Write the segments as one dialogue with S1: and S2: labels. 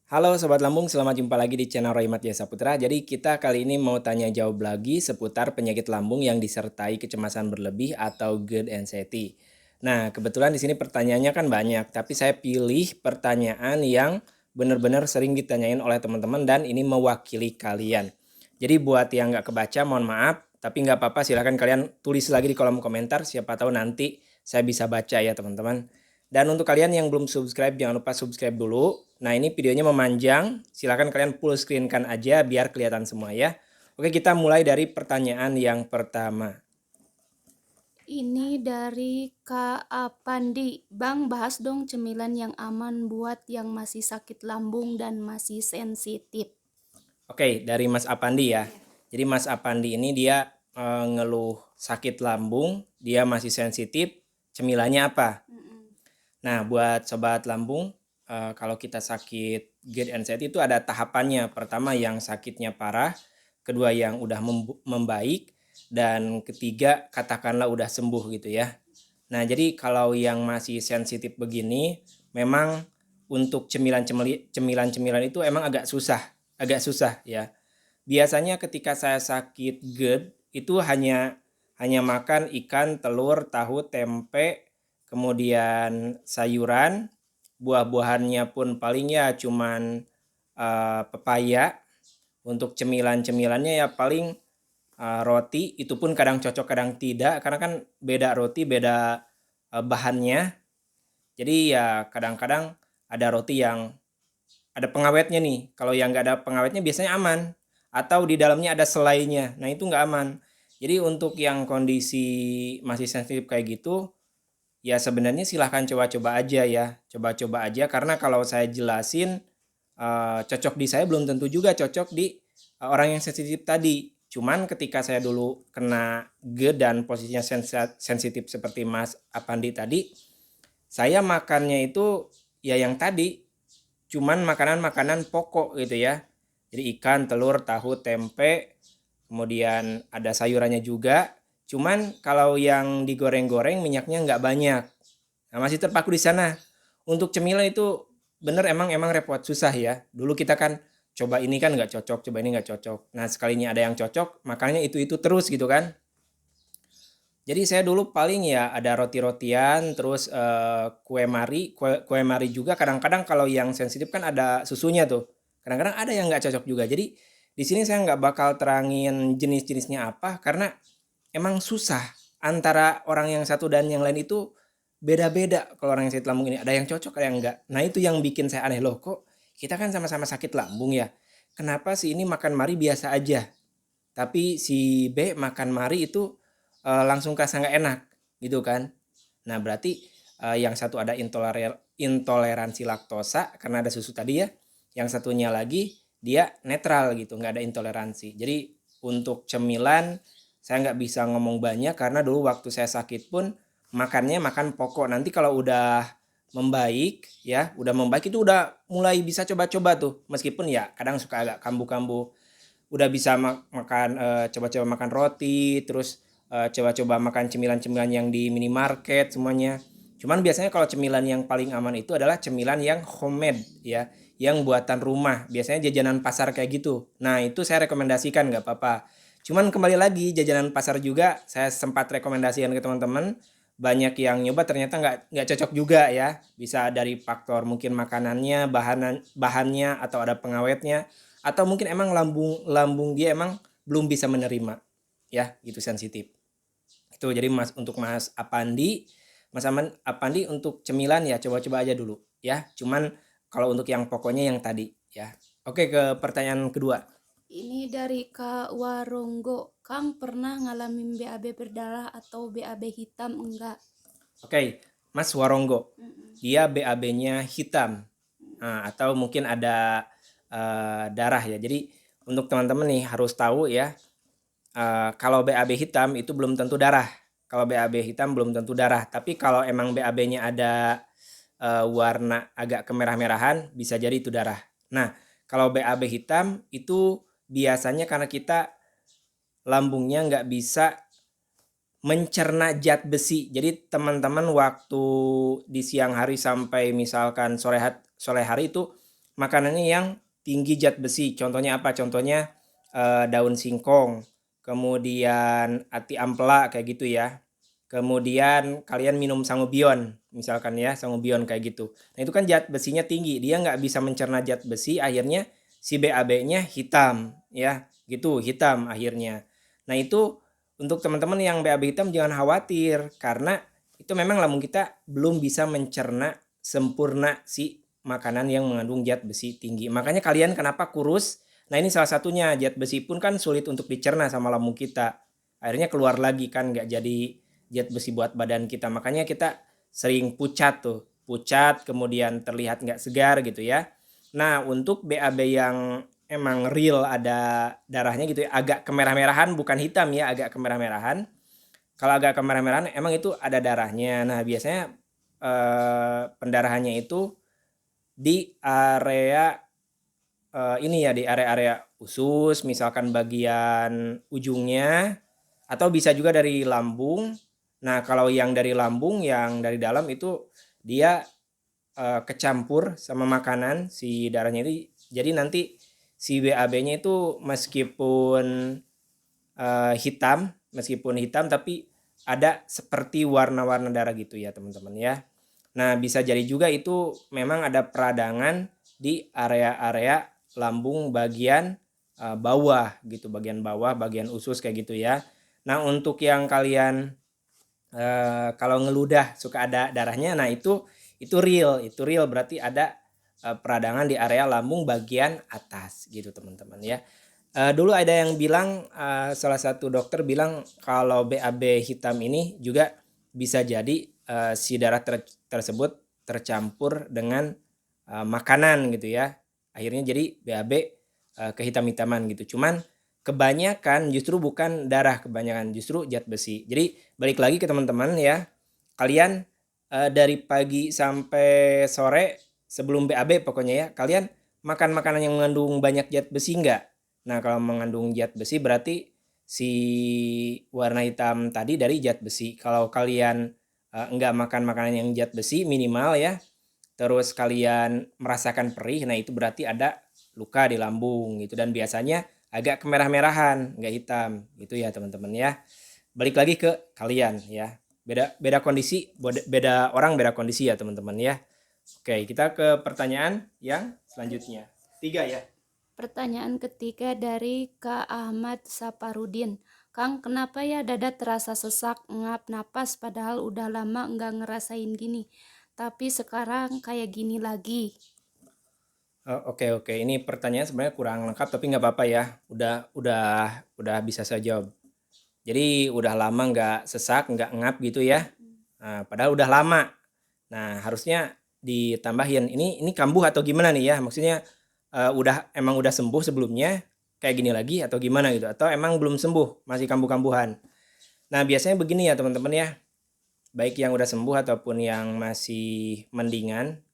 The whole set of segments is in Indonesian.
S1: Halo Sobat Lambung, selamat jumpa lagi di channel Roy Matya Saputra. Jadi kita kali ini mau tanya jawab lagi seputar penyakit lambung yang disertai kecemasan berlebih atau GERD anxiety. Nah, kebetulan di sini pertanyaannya kan banyak, tapi saya pilih pertanyaan yang benar-benar sering ditanyain oleh teman-teman dan ini mewakili kalian. Jadi buat yang nggak kebaca, mohon maaf, tapi nggak apa-apa, silahkan kalian tulis lagi di kolom komentar, siapa tahu nanti saya bisa baca ya teman-teman. Dan untuk kalian yang belum subscribe, jangan lupa subscribe dulu. Nah, ini videonya memanjang, silahkan kalian full screen-kan aja biar kelihatan semua ya. Oke, kita mulai dari pertanyaan yang pertama.
S2: Ini dari Kak Apandi. Bang, bahas dong cemilan yang aman buat yang masih sakit lambung dan masih sensitif.
S1: Oke, dari Mas Apandi ya. Jadi Mas Apandi ini dia ngeluh sakit lambung, dia masih sensitif, cemilannya apa? Nah, buat sobat lambung, kalau kita sakit GERD anxiety itu ada tahapannya. Pertama yang sakitnya parah, kedua yang udah membaik, dan ketiga katakanlah udah sembuh gitu ya. Nah, jadi kalau yang masih sensitif begini, memang untuk cemilan-cemilan itu emang agak susah ya. Biasanya ketika saya sakit GERD itu hanya makan ikan, telur, tahu, tempe, kemudian sayuran, buah-buahannya pun paling ya cuman pepaya. Untuk cemilan-cemilannya ya paling roti, itu pun kadang cocok kadang tidak karena kan beda roti, beda bahannya. Jadi ya kadang-kadang ada roti yang ada pengawetnya nih. Kalau yang nggak ada pengawetnya biasanya aman. Atau di dalamnya ada selainya. Nah itu nggak aman. Jadi untuk yang kondisi masih sensitif kayak gitu, ya sebenarnya silahkan coba-coba aja ya. Coba-coba aja karena kalau saya jelasin cocok di saya belum tentu juga cocok di orang yang sensitif tadi. Cuman ketika saya dulu kena GERD dan posisinya sensitif seperti Mas Apandi tadi, saya makannya itu ya yang tadi, cuman makanan-makanan pokok gitu ya. Jadi ikan, telur, tahu, tempe, kemudian ada sayurannya juga. Cuman kalau yang digoreng-goreng minyaknya nggak banyak. Nah, masih terpaku di sana. Untuk cemilan itu bener emang repot susah ya. Dulu kita kan coba ini kan nggak cocok, coba ini nggak cocok. Nah sekalinya ada yang cocok, makanya itu terus gitu kan. Jadi saya dulu paling ya ada roti-rotian, terus kue mari juga kadang-kadang kalau yang sensitif kan ada susunya tuh. Kadang-kadang ada yang nggak cocok juga. Jadi di sini saya nggak bakal terangin jenis-jenisnya apa karena emang susah antara orang yang satu dan yang lain itu beda-beda. Kalau orang yang sakit lambung ini ada yang cocok, ada yang enggak. Nah itu yang bikin saya aneh loh kok kita kan sama-sama sakit lambung ya. Kenapa si ini makan mari biasa aja, tapi si B makan mari itu langsung kerasa nggak enak gitu kan. Nah berarti yang satu ada intoleransi laktosa karena ada susu tadi ya, yang satunya lagi dia netral gitu, nggak ada intoleransi. Jadi untuk cemilan saya nggak bisa ngomong banyak karena dulu waktu saya sakit pun makannya makan pokok. Nanti kalau udah membaik ya, udah membaik itu udah mulai bisa coba-coba tuh, meskipun ya kadang suka agak kambuh-kambuh. Udah bisa makan coba-coba makan roti, terus coba-coba makan cemilan-cemilan yang di minimarket semuanya. Cuman biasanya kalau cemilan yang paling aman itu adalah cemilan yang homemade ya, yang buatan rumah. Biasanya jajanan pasar kayak gitu. Nah itu saya rekomendasikan nggak apa-apa. Cuman kembali lagi jajanan pasar juga saya sempat rekomendasikan ke teman-teman. Banyak yang nyoba ternyata nggak cocok juga ya. Bisa dari faktor mungkin makanannya, bahannya atau ada pengawetnya atau mungkin emang lambung lambung dia emang belum bisa menerima ya gitu sensitif itu. Jadi untuk Mas Apandi, Apandi untuk cemilan ya coba-coba aja dulu ya, cuman kalau untuk yang pokoknya yang tadi ya. Oke, ke pertanyaan kedua.
S2: Ini dari Kak Waronggo. Kang pernah ngalamin BAB berdarah atau BAB hitam enggak?
S1: Oke, Mas Waronggo, dia BAB-nya hitam. Nah, atau mungkin ada darah ya. Jadi untuk teman-teman nih harus tahu ya, kalau BAB hitam itu belum tentu darah. Kalau BAB hitam belum tentu darah. Tapi kalau emang BAB-nya ada warna agak kemerah-merahan, bisa jadi itu darah. Nah, kalau BAB hitam itu biasanya karena kita lambungnya nggak bisa mencerna zat besi. Jadi teman-teman waktu di siang hari sampai misalkan sore hari itu makanannya yang tinggi zat besi. Contohnya apa? Contohnya daun singkong, kemudian ati ampela kayak gitu ya. Kemudian kalian minum sangobion, misalkan ya, sangobion kayak gitu. Nah itu kan zat besinya tinggi, dia nggak bisa mencerna zat besi, akhirnya si BAB-nya hitam, ya, gitu, hitam akhirnya. Nah itu untuk teman-teman yang BAB hitam jangan khawatir, karena itu memang lambung kita belum bisa mencerna sempurna si makanan yang mengandung zat besi tinggi. Makanya kalian kenapa kurus? Nah ini salah satunya, zat besi pun kan sulit untuk dicerna sama lambung kita. Akhirnya keluar lagi kan, nggak jadi zat besi buat badan kita. Makanya kita sering pucat tuh, pucat kemudian terlihat nggak segar gitu ya. Nah untuk BAB yang emang real ada darahnya gitu ya, agak kemerah-merahan, bukan hitam ya, agak kemerah-merahan. Kalau agak kemerah-merahan emang itu ada darahnya. Nah biasanya pendarahannya itu di area ini ya, di area-area usus, misalkan bagian ujungnya, atau bisa juga dari lambung. Nah kalau yang dari lambung, yang dari dalam itu dia kecampur sama makanan si darahnya itu, jadi nanti si BAB-nya itu meskipun hitam tapi ada seperti warna-warna darah gitu ya teman-teman ya. Nah bisa jadi juga itu memang ada peradangan di area-area lambung bagian bawah gitu, bagian bawah, bagian usus kayak gitu ya. Nah untuk yang kalian kalau ngeludah suka ada darahnya, nah itu real berarti ada peradangan di area lambung bagian atas gitu teman-teman ya. Dulu ada yang bilang, salah satu dokter bilang kalau BAB hitam ini juga bisa jadi si darah tersebut tercampur dengan makanan gitu ya. Akhirnya jadi BAB kehitam-hitaman gitu. Cuman kebanyakan justru bukan darah, kebanyakan justru zat besi. Jadi balik lagi ke teman-teman ya. Kalian dari pagi sampai sore sebelum BAB pokoknya ya, kalian makan makanan yang mengandung banyak zat besi enggak? Nah, kalau mengandung zat besi berarti si warna hitam tadi dari zat besi. Kalau kalian enggak makan makanan yang zat besi minimal ya, terus kalian merasakan perih, nah itu berarti ada luka di lambung gitu, dan biasanya agak kemerah-merahan, enggak hitam gitu ya teman-teman ya. Balik lagi ke kalian ya. Beda kondisi, beda orang beda kondisi ya teman-teman ya. Oke, kita ke pertanyaan yang selanjutnya. 3 ya.
S2: Pertanyaan ketiga dari Kak Ahmad Saparudin. Kang, kenapa ya dada terasa sesak, ngap napas padahal udah lama nggak ngerasain gini. Tapi sekarang kayak gini lagi.
S1: Oke. Ini pertanyaan sebenarnya kurang lengkap tapi nggak apa-apa ya. Udah bisa saya jawab. Jadi udah lama nggak sesak, nggak ngap gitu ya. Nah, padahal udah lama. Nah, harusnya ditambahin. Ini kambuh atau gimana nih ya? Maksudnya emang udah sembuh sebelumnya kayak gini lagi atau gimana gitu? Atau emang belum sembuh, masih kambuh-kambuhan? Nah, biasanya begini ya teman-teman ya. Baik yang udah sembuh ataupun yang masih mendingan,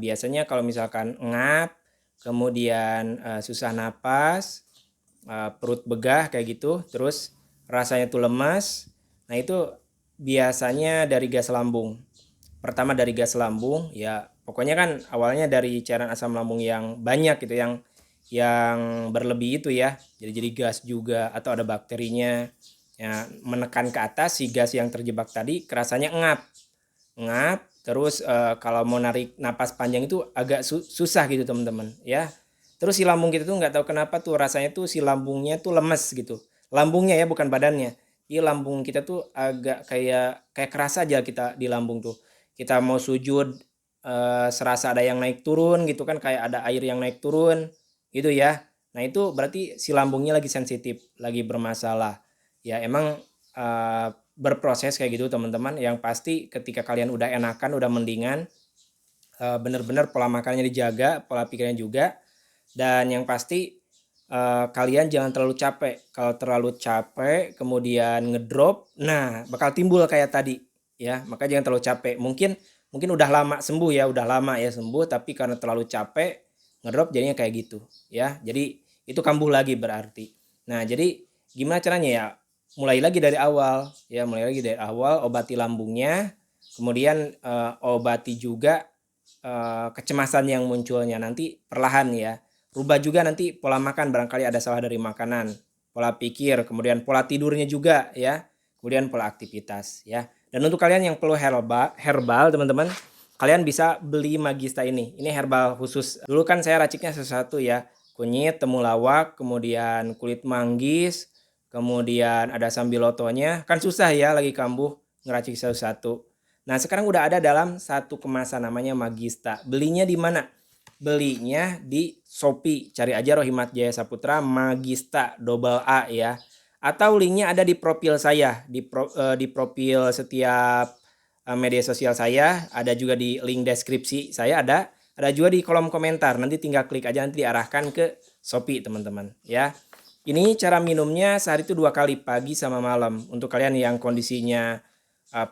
S1: biasanya kalau misalkan ngap, kemudian susah napas, perut begah kayak gitu, terus rasanya tuh lemas. Nah itu biasanya dari gas lambung. Pertama dari gas lambung, ya pokoknya kan awalnya dari cairan asam lambung yang banyak gitu, yang berlebih itu ya. Jadi gas juga atau ada bakterinya. Ya, menekan ke atas si gas yang terjebak tadi kerasanya ngap terus kalau mau narik napas panjang itu agak susah gitu teman-teman ya. Terus si lambung kita tuh nggak tahu kenapa tuh rasanya tuh si lambungnya tuh lemes gitu, lambungnya ya bukan badannya. Jadi lambung kita tuh agak kayak keras aja kita di lambung tuh. Kita mau sujud serasa ada yang naik turun gitu kan, kayak ada air yang naik turun gitu ya. Nah itu berarti si lambungnya lagi sensitif, lagi bermasalah ya. Emang berproses kayak gitu teman-teman. Yang pasti ketika kalian udah enakan, udah mendingan, bener-bener pola makannya dijaga, pola pikirnya juga, dan yang pasti kalian jangan terlalu capek. Kalau terlalu capek kemudian ngedrop, nah bakal timbul kayak tadi ya. Maka jangan terlalu capek. Mungkin udah lama sembuh ya, udah lama ya sembuh, tapi karena terlalu capek ngedrop jadinya kayak gitu ya. Jadi itu kambuh lagi berarti. Nah jadi gimana caranya ya? Mulai lagi dari awal ya, obati lambungnya, kemudian obati juga kecemasan yang munculnya. Nanti perlahan ya. Rubah juga nanti pola makan, barangkali ada salah dari makanan, pola pikir, kemudian pola tidurnya juga ya, kemudian pola aktivitas ya. Dan untuk kalian yang perlu herbal teman-teman, kalian bisa beli Magista ini. Ini herbal khusus. Dulu kan saya raciknya sesuatu ya, kunyit, temulawak, kemudian kulit manggis, kemudian ada sambilotonya. Kan susah ya lagi kambuh ngeracik satu-satu. Nah, sekarang udah ada dalam satu kemasan namanya Magista. Belinya di mana? Belinya di Shopee. Cari aja Rohimat Jaya Saputra Magista double A ya. Atau linknya ada di profil saya, di profil setiap media sosial saya, ada juga di link deskripsi saya ada juga di kolom komentar. Nanti tinggal klik aja, nanti diarahkan ke Shopee teman-teman ya. Ini cara minumnya sehari itu 2 kali, pagi sama malam. Untuk kalian yang kondisinya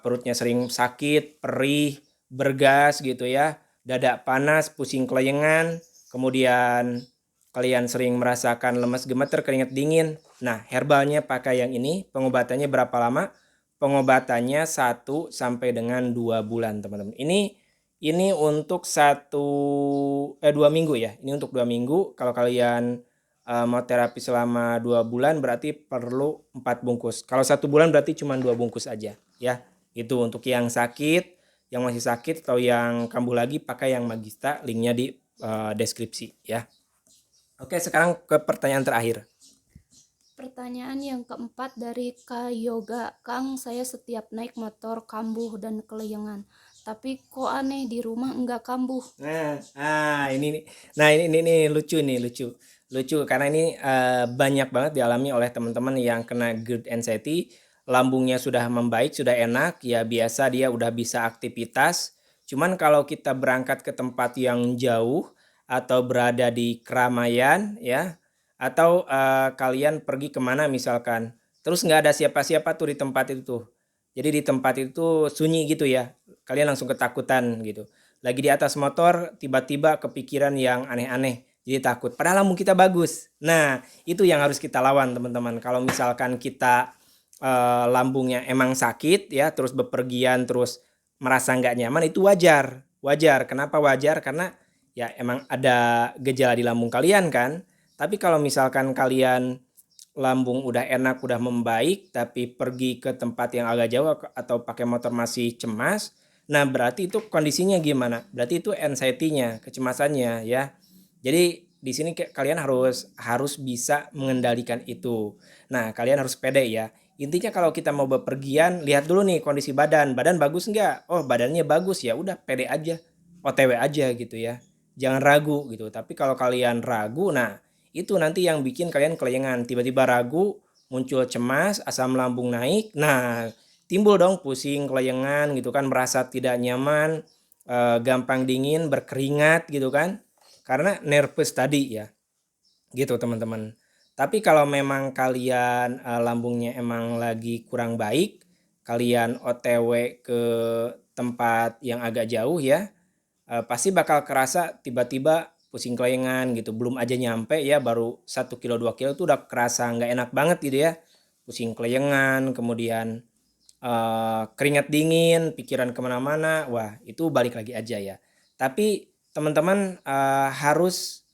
S1: perutnya sering sakit, perih, bergas gitu ya, dada panas, pusing kelayangan, kemudian kalian sering merasakan lemas, gemeter, keringat dingin. Nah, herbalnya pakai yang ini. Pengobatannya berapa lama? Pengobatannya 1 sampai dengan 2 bulan, teman-teman. Ini untuk 2 minggu ya. Ini untuk 2 minggu. Kalau kalian mau terapi selama 2 bulan berarti perlu 4 bungkus. Kalau 1 bulan berarti cuma 2 bungkus aja ya. Itu untuk yang sakit, yang masih sakit atau yang kambuh lagi pakai yang Magista, linknya di deskripsi ya. Oke, sekarang ke pertanyaan terakhir.
S2: Pertanyaan yang keempat dari Kak Yoga. Kang, saya setiap naik motor kambuh dan kelayangan. Tapi kok aneh di rumah enggak kambuh?
S1: Ini lucu nih, lucu karena ini banyak banget dialami oleh teman-teman yang kena GERD anxiety. Lambungnya sudah membaik, sudah enak, ya biasa dia udah bisa aktivitas. Cuman kalau kita berangkat ke tempat yang jauh atau berada di keramaian ya, atau kalian pergi kemana misalkan, terus nggak ada siapa-siapa tuh di tempat itu tuh. Jadi di tempat itu sunyi gitu ya, kalian langsung ketakutan gitu. Lagi di atas motor, tiba-tiba kepikiran yang aneh-aneh, jadi takut. Padahal lambung kita bagus. Nah, itu yang harus kita lawan teman-teman. Kalau misalkan kita lambungnya emang sakit ya, terus bepergian, terus merasa nggak nyaman, itu wajar. Wajar. Kenapa wajar? Karena ya emang ada gejala di lambung kalian kan. Tapi kalau misalkan kalian lambung udah enak, udah membaik, tapi pergi ke tempat yang agak jauh atau pakai motor masih cemas, nah berarti itu kondisinya gimana? Berarti itu anxiety-nya, kecemasannya ya. Jadi di sini kalian harus bisa mengendalikan itu. Nah, kalian harus pede ya. Intinya kalau kita mau bepergian, lihat dulu nih kondisi badan. Badan bagus nggak? Oh, badannya bagus, ya udah pede aja. OTW aja gitu ya. Jangan ragu gitu. Tapi kalau kalian ragu, nah itu nanti yang bikin kalian kelayangan. Tiba-tiba ragu, muncul cemas, asam lambung naik. Nah, timbul dong pusing, kelayangan gitu kan, merasa tidak nyaman, gampang dingin, berkeringat gitu kan. Karena nervous tadi ya. Gitu teman-teman. Tapi kalau memang kalian lambungnya emang lagi kurang baik, kalian OTW ke tempat yang agak jauh ya, pasti bakal kerasa tiba-tiba pusing kelayangan gitu. Belum aja nyampe ya, baru 1 kilo 2 kilo tuh udah kerasa nggak enak banget gitu ya. Pusing kelayangan, kemudian keringat dingin, pikiran kemana-mana. Wah, itu balik lagi aja ya. Tapi teman-teman harus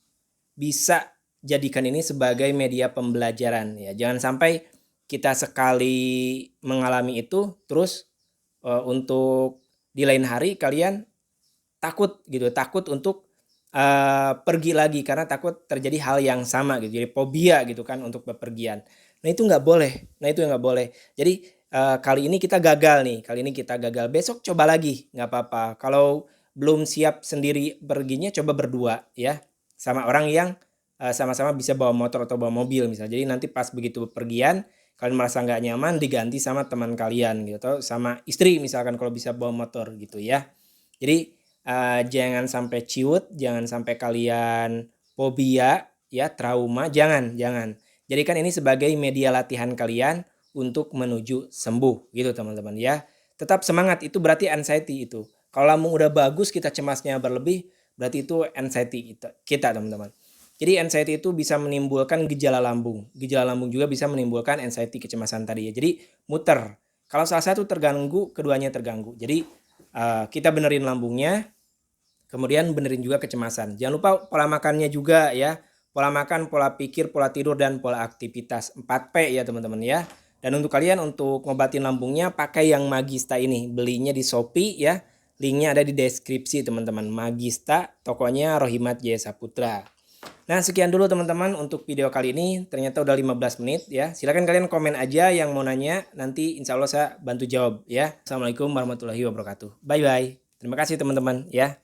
S1: bisa jadikan ini sebagai media pembelajaran ya. Jangan sampai kita sekali mengalami itu terus untuk di lain hari kalian takut gitu, takut untuk pergi lagi karena takut terjadi hal yang sama gitu. Jadi fobia gitu kan untuk bepergian. Nah, itu nggak boleh. Nah, itu nggak boleh. Jadi kali ini kita gagal nih, besok coba lagi, nggak apa-apa. Kalau belum siap sendiri perginya, coba berdua ya, sama orang yang sama-sama bisa bawa motor atau bawa mobil misalnya. Jadi nanti pas begitu bepergian kalian merasa nggak nyaman, diganti sama teman kalian gitu, atau sama istri misalkan kalau bisa bawa motor gitu ya. Jadi jangan sampai ciut, jangan sampai kalian fobia ya, trauma, jangan. Jadikan ini sebagai media latihan kalian untuk menuju sembuh gitu teman-teman ya. Tetap semangat, itu berarti anxiety itu. Kalau lambung udah bagus kita cemasnya berlebih, berarti itu anxiety kita teman-teman. Jadi anxiety itu bisa menimbulkan gejala lambung. Gejala lambung juga bisa menimbulkan anxiety, kecemasan tadi ya. Jadi muter. Kalau salah satu terganggu, keduanya terganggu. Jadi kita benerin lambungnya, Kemudian benerin juga kecemasan. Jangan lupa pola makannya juga ya. Pola makan, pola pikir, pola tidur, dan pola aktivitas. 4P ya teman-teman ya. Dan untuk kalian untuk ngobatin lambungnya pakai yang Magista ini. Belinya di Shopee ya. Linknya ada di deskripsi teman-teman. Magista, tokonya Rohimat Jaya Saputra. Nah sekian dulu teman-teman untuk video kali ini. Ternyata udah 15 menit ya. Silahkan kalian komen aja yang mau nanya. Nanti insya Allah saya bantu jawab ya. Assalamualaikum warahmatullahi wabarakatuh. Bye bye. Terima kasih teman-teman ya.